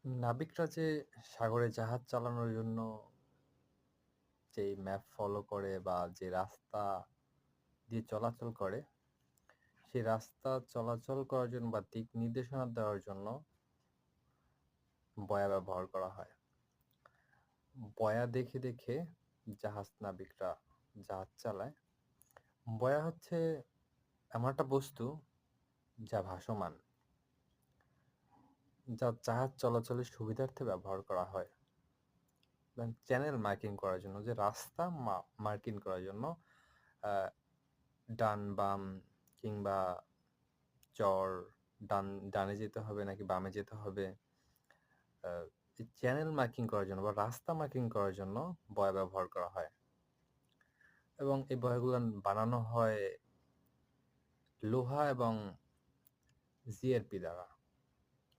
নাবিকরা যে সাগরে জাহাজ চালানোর জন্য যেই ম্যাপ ফলো করে বা যে রাস্তা দিয়ে চলাচল করে, সেই রাস্তা চলাচল করার জন্য বা দিক নির্দেশনা দেওয়ার জন্য বয়া ব্যবহার করা হয়। বয়া দেখে দেখে জাহাজ নাবিকরা জাহাজ চালায়। বয়া হচ্ছে এমন একটা বস্তু যা ভাসমান, যা জাহাজ চলাচলের সুবিধার্থে ব্যবহার করা হয়। চ্যানেল মার্কিং করার জন্য, যে রাস্তা মার্কিং করার জন্য আহ, ডান বাম কিংবা চর, ডানে যেতে হবে নাকি বামে যেতে হবে, এই চ্যানেল মার্কিং করার জন্য বা রাস্তা মার্কিং করার জন্য বয়া ব্যবহার করা হয়। এবং এই বয়াগুলো বানানো হয় লোহা এবং জিআরপি দ্বারা।